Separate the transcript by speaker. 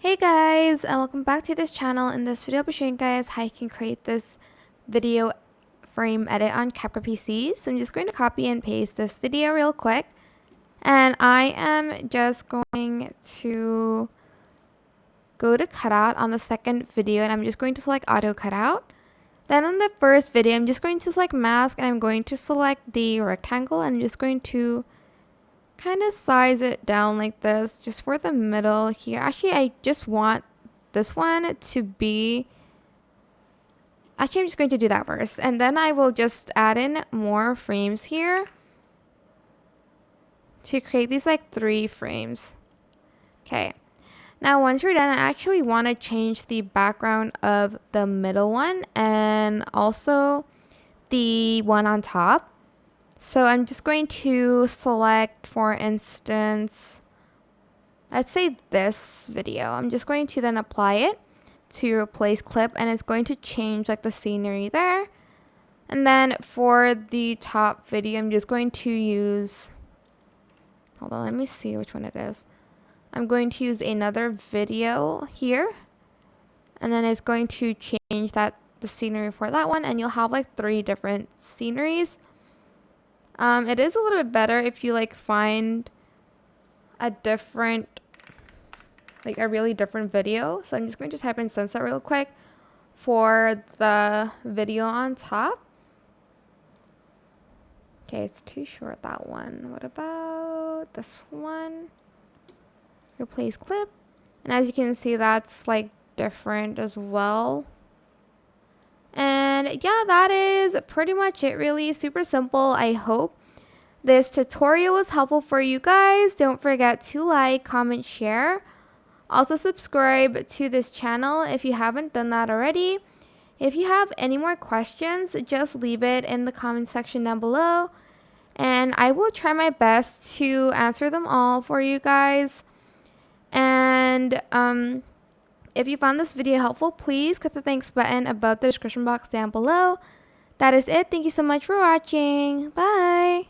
Speaker 1: Hey guys, and welcome back to this channel. In this video, I'll be showing you guys how you can create this video frame edit on CapCut PC. So I'm just going to copy and paste this video real quick. And I am just going to go to cutout on the second video, and I'm just going to select auto cutout. Then on the first video, I'm just going to select mask, and I'm going to select the rectangle, and I'm just going to kind of size it down like this just for the middle here. Actually, I just want this one to be, I'm just going to do that first, and then I will just add in more frames here to create these like 3 frames. Okay, now once you're done, I actually want to change the background of the middle one and also the one on top. So I'm just going to select, for instance, let's say this video. I'm just going to then apply it to replace clip, and it's going to change like the scenery there. And then for the top video, I'm just going to use, hold on, let me see which one it is. I'm going to use another video here, and then it's going to change the scenery for that one, and you'll have like 3 different sceneries. It is a little bit better if you like find a different, like a really different video. So I'm just going to type in sunset real quick for the video on top. Okay, it's too short, that one. What about this one? Replace clip. And as you can see, that's like different as well. And yeah, that is pretty much it, really. Super simple. I hope this tutorial was helpful for you guys. Don't forget to like, comment, share. Also subscribe to this channel if you haven't done that already. If you have any more questions, just leave it in the comment section down below, and I will try my best to answer them all for you guys. And if you found this video helpful, please click the thanks button above the description box down below. That is it. Thank you so much for watching. Bye.